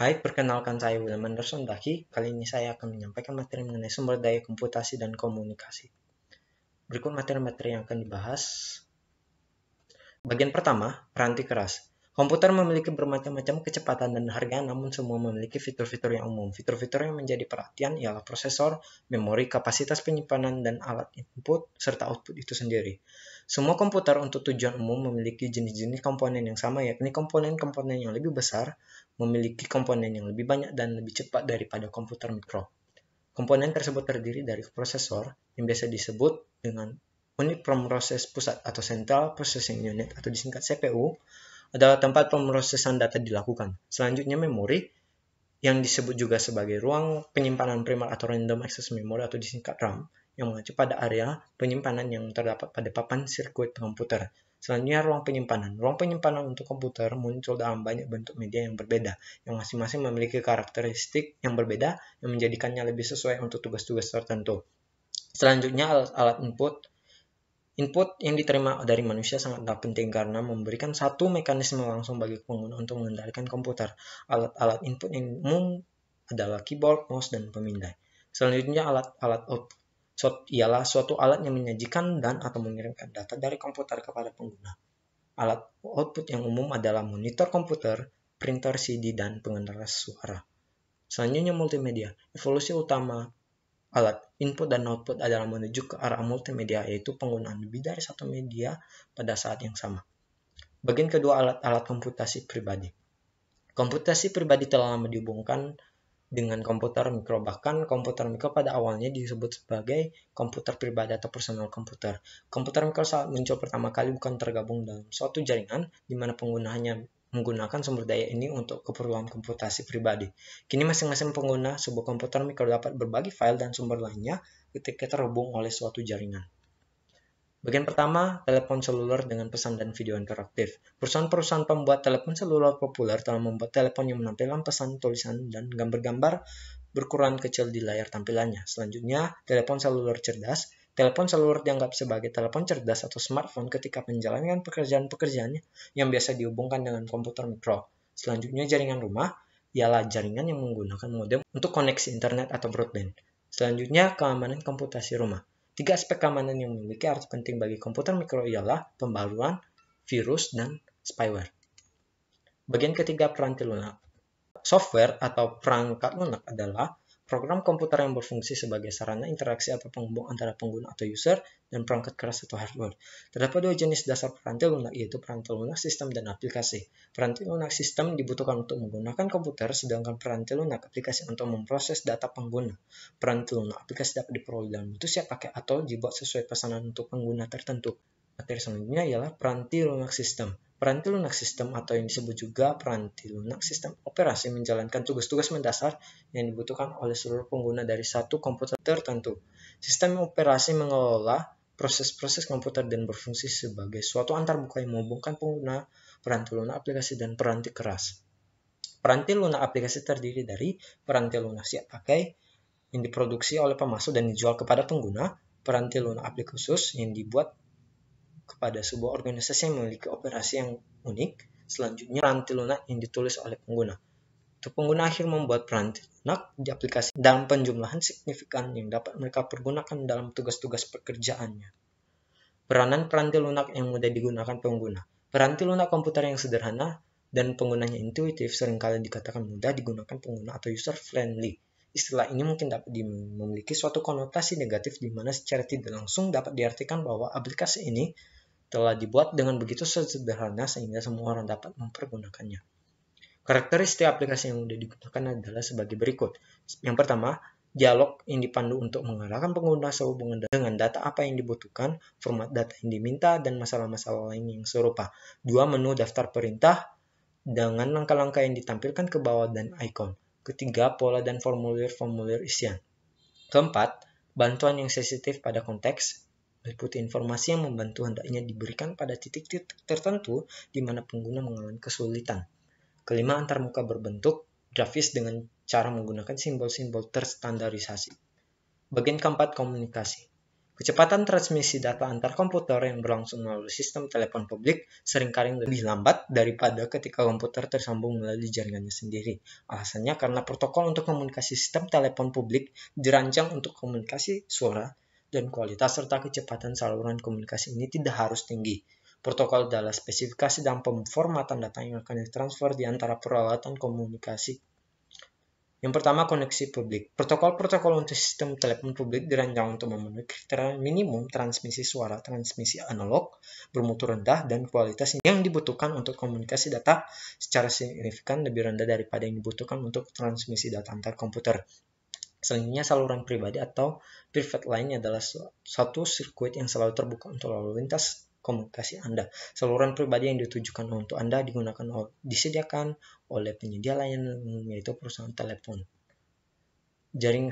Hai, perkenalkan saya William Anderson Daki. Kali ini saya akan menyampaikan materi mengenai sumber daya komputasi dan komunikasi. Berikut materi-materi yang akan dibahas. Bagian pertama, peranti keras. Komputer memiliki bermacam-macam kecepatan dan harga, namun semua memiliki fitur-fitur yang umum. Fitur-fitur yang menjadi perhatian ialah prosesor, memori, kapasitas penyimpanan, dan alat input serta output itu sendiri. Semua komputer untuk tujuan umum memiliki jenis-jenis komponen yang sama, yakni komponen-komponen yang lebih besar, memiliki komponen yang lebih banyak dan lebih cepat daripada komputer mikro. Komponen tersebut terdiri dari prosesor, yang biasa disebut dengan unit pemroses pusat atau Central Processing Unit atau disingkat CPU, adalah tempat pemrosesan data dilakukan. Selanjutnya memori, yang disebut juga sebagai ruang penyimpanan primer atau Random Access Memory atau disingkat RAM, yang mengacu pada area penyimpanan yang terdapat pada papan sirkuit komputer. Selanjutnya ruang penyimpanan. Ruang penyimpanan untuk komputer muncul dalam banyak bentuk media yang berbeda, yang masing-masing memiliki karakteristik yang berbeda yang menjadikannya lebih sesuai untuk tugas-tugas tertentu. Selanjutnya alat-alat input. Input yang diterima dari manusia sangatlah penting karena memberikan satu mekanisme langsung bagi pengguna untuk mengendalikan komputer. Alat-alat input yang umum adalah keyboard, mouse, dan pemindai. Selanjutnya alat-alat output ialah suatu alat yang menyajikan dan atau mengirimkan data dari komputer kepada pengguna. Alat output yang umum adalah monitor komputer, printer CD, dan pengendali suara. Selanjutnya multimedia. Evolusi utama alat input dan output adalah menuju ke arah multimedia, yaitu penggunaan lebih dari satu media pada saat yang sama. Bagian kedua, alat-alat komputasi pribadi. Komputasi pribadi telah lama dihubungkan dengan komputer mikro. Bahkan komputer mikro pada awalnya disebut sebagai komputer pribadi atau personal komputer. Komputer mikro saat muncul pertama kali bukan tergabung dalam suatu jaringan, di mana pengguna hanya menggunakan sumber daya ini untuk keperluan komputasi pribadi. Kini masing-masing pengguna sebuah komputer mikro dapat berbagi file dan sumber lainnya ketika terhubung oleh suatu jaringan. Bagian pertama, telepon seluler dengan pesan dan video interaktif. Perusahaan-perusahaan pembuat telepon seluler populer telah membuat telepon yang menampilkan pesan, tulisan, dan gambar-gambar berukuran kecil di layar tampilannya. Selanjutnya, telepon seluler cerdas. Telepon seluler dianggap sebagai telepon cerdas atau smartphone ketika menjalankan pekerjaan-pekerjaannya yang biasa dihubungkan dengan komputer mikro. Selanjutnya, jaringan rumah ialah jaringan yang menggunakan modem untuk koneksi internet atau broadband. Selanjutnya, keamanan komputasi rumah. 3 aspek keamanan yang memiliki arti penting bagi komputer mikro ialah pembaruan, virus, dan spyware. Bagian ketiga, peranti lunak. Software atau perangkat lunak adalah program komputer yang berfungsi sebagai sarana interaksi atau penghubung antara pengguna atau user dan perangkat keras atau hardware. Terdapat dua jenis dasar peranti lunak, yaitu peranti lunak sistem dan aplikasi. Peranti lunak sistem dibutuhkan untuk menggunakan komputer, sedangkan peranti lunak aplikasi untuk memproses data pengguna. Peranti lunak aplikasi dapat diperoleh dalam bentuk siap pakai atau dibuat sesuai pesanan untuk pengguna tertentu. Materi selanjutnya ialah peranti lunak sistem. Peranti lunak sistem atau yang disebut juga peranti lunak sistem operasi menjalankan tugas-tugas mendasar yang dibutuhkan oleh seluruh pengguna dari satu komputer tertentu. Sistem operasi mengelola proses-proses komputer dan berfungsi sebagai suatu antarmuka yang menghubungkan pengguna, peranti lunak aplikasi, dan peranti keras. Peranti lunak aplikasi terdiri dari peranti lunak siap pakai yang diproduksi oleh pemasok dan dijual kepada pengguna, peranti lunak aplikasi khusus yang dibuat kepada sebuah organisasi yang memiliki operasi yang unik. Selanjutnya, peranti lunak yang ditulis oleh pengguna. Untuk pengguna akhir membuat peranti lunak di aplikasi dalam penjumlahan signifikan yang dapat mereka pergunakan dalam tugas-tugas pekerjaannya. Peranan peranti lunak yang mudah digunakan pengguna. Peranti lunak komputer yang sederhana dan penggunanya intuitif seringkali dikatakan mudah digunakan pengguna atau user-friendly. Istilah ini mungkin dapat memiliki suatu konotasi negatif di mana secara tidak langsung dapat diartikan bahwa aplikasi ini telah dibuat dengan begitu sederhana sehingga semua orang dapat mempergunakannya. Karakteristik aplikasi yang mudah digunakan adalah sebagai berikut. Yang pertama, dialog yang dipandu untuk mengarahkan pengguna sehubungan dengan data apa yang dibutuhkan, format data yang diminta, dan masalah-masalah lain yang serupa. 2. Menu daftar perintah dengan langkah-langkah yang ditampilkan ke bawah dan ikon. Ketiga, pola dan formulir-formulir isian. Keempat, bantuan yang sensitif pada konteks, meliputi informasi yang membantu hendaknya diberikan pada titik-titik tertentu di mana pengguna mengalami kesulitan. Kelima, antarmuka berbentuk grafis dengan cara menggunakan simbol-simbol terstandarisasi. Bagian keempat, komunikasi. Kecepatan transmisi data antar komputer yang berlangsung melalui sistem telepon publik seringkali lebih lambat daripada ketika komputer tersambung melalui jaringannya sendiri. Alasannya karena protokol untuk komunikasi sistem telepon publik dirancang untuk komunikasi suara dan kualitas serta kecepatan saluran komunikasi ini tidak harus tinggi. Protokol adalah spesifikasi dan pemformatan data yang akan ditransfer di antara peralatan komunikasi. Yang pertama, koneksi publik. Protokol-protokol untuk sistem telepon publik dirancang untuk memenuhi kriteria minimum transmisi suara, transmisi analog, bermutu rendah, dan kualitas yang dibutuhkan untuk komunikasi data secara signifikan lebih rendah daripada yang dibutuhkan untuk transmisi data antar komputer. Selanjutnya, saluran pribadi atau private line adalah suatu sirkuit yang selalu terbuka untuk lalu lintas komunikasi Anda. Saluran pribadi yang ditujukan untuk Anda disediakan oleh penyedia layanan yaitu perusahaan telepon.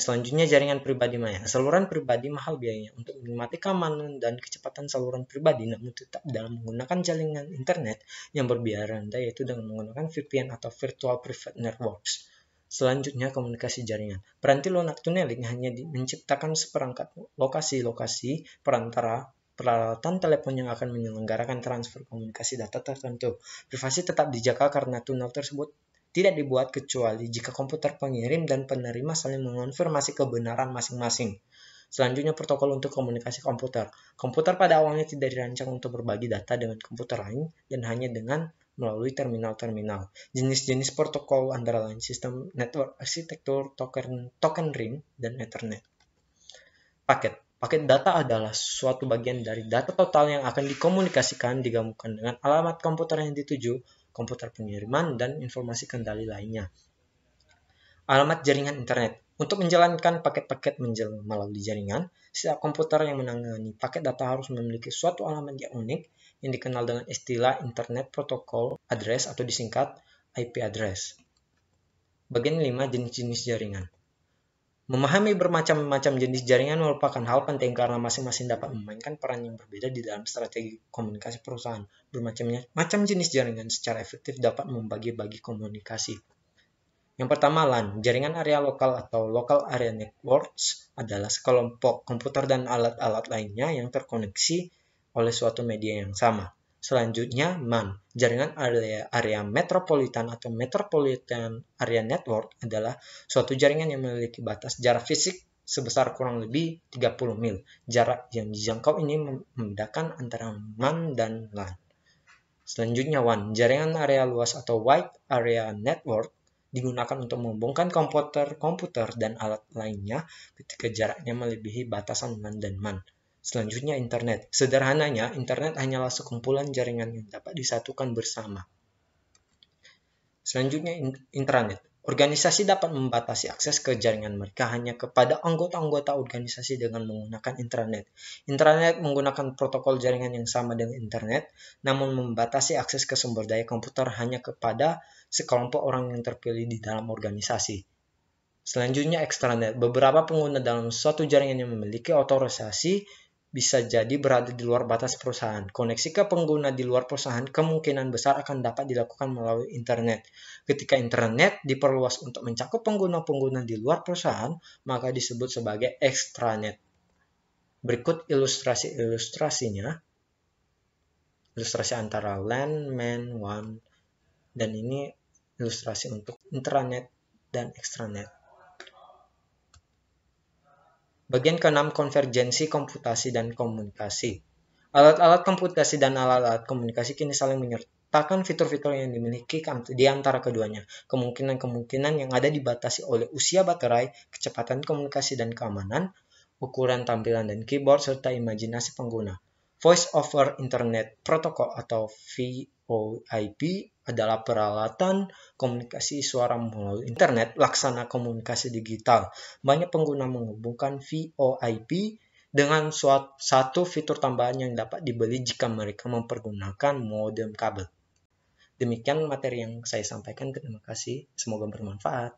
Selanjutnya, jaringan pribadi maya. Saluran pribadi mahal biayanya untuk menikmati keamanan dan kecepatan saluran pribadi, namun tetap dalam menggunakan jaringan internet yang berbiaya rendah, yaitu dengan menggunakan VPN atau Virtual Private Networks. Selanjutnya, komunikasi jaringan. Peranti lunak tunneling hanya menciptakan seperangkat lokasi-lokasi perantara peralatan telepon yang akan menyelenggarakan transfer komunikasi data tertentu. Privasi tetap dijaga karena tunnel tersebut tidak dibuat kecuali jika komputer pengirim dan penerima saling mengonfirmasi kebenaran masing-masing. Selanjutnya, protokol untuk komunikasi komputer. Komputer pada awalnya tidak dirancang untuk berbagi data dengan komputer lain dan hanya dengan melalui terminal-terminal. Jenis-jenis protokol antara lain sistem network arsitektur, token ring, dan Ethernet. Paket data adalah suatu bagian dari data total yang akan dikomunikasikan digabungkan dengan alamat komputer yang dituju, komputer pengiriman, dan informasi kendali lainnya. Alamat jaringan internet. Untuk menjalankan paket-paket melalui jaringan, setiap komputer yang menangani paket data harus memiliki suatu alamat yang unik yang dikenal dengan istilah Internet Protocol Address atau disingkat IP address. Bagian 5, jenis-jenis jaringan. Memahami bermacam-macam jenis jaringan merupakan hal penting karena masing-masing dapat memainkan peran yang berbeda di dalam strategi komunikasi perusahaan. Bermacam-macam jenis jaringan secara efektif dapat membagi-bagi komunikasi. Yang pertama, LAN. Jaringan area lokal atau Local Area Networks adalah sekelompok komputer dan alat-alat lainnya yang terkoneksi oleh suatu media yang sama. Selanjutnya, MAN. Jaringan area metropolitan atau Metropolitan Area Network adalah suatu jaringan yang memiliki batas jarak fisik sebesar kurang lebih 30 mil. Jarak yang dijangkau ini membedakan antara MAN dan LAN. Selanjutnya, WAN. Jaringan area luas atau Wide Area Network digunakan untuk menghubungkan komputer dan alat lainnya ketika jaraknya melebihi batasan LAN dan MAN. Selanjutnya, internet. Sederhananya, internet hanyalah sekumpulan jaringan yang dapat disatukan bersama. Selanjutnya, intranet. Organisasi dapat membatasi akses ke jaringan mereka hanya kepada anggota-anggota organisasi dengan menggunakan intranet. Intranet menggunakan protokol jaringan yang sama dengan internet, namun membatasi akses ke sumber daya komputer hanya kepada sekelompok orang yang terpilih di dalam organisasi. Selanjutnya, extranet. Beberapa pengguna dalam suatu jaringan yang memiliki otorisasi bisa jadi berada di luar batas perusahaan. Koneksi ke pengguna di luar perusahaan kemungkinan besar akan dapat dilakukan melalui internet. Ketika internet diperluas untuk mencakup pengguna-pengguna di luar perusahaan, maka disebut sebagai extranet. Berikut ilustrasinya. Ilustrasi antara LAN, MAN, WAN, dan ini ilustrasi untuk intranet dan extranet. Bagian ke-6, konvergensi komputasi dan komunikasi. Alat-alat komputasi dan alat-alat komunikasi kini saling menyertakan fitur-fitur yang dimiliki di antara keduanya. Kemungkinan-kemungkinan yang ada dibatasi oleh usia baterai, kecepatan komunikasi dan keamanan, ukuran tampilan dan keyboard, serta imajinasi pengguna. Voice over Internet Protocol atau VoIP adalah peralatan komunikasi suara melalui internet laksana komunikasi digital. Banyak pengguna menghubungkan VoIP dengan satu fitur tambahan yang dapat dibeli jika mereka mempergunakan modem kabel. Demikian materi yang saya sampaikan. Terima kasih. Semoga bermanfaat.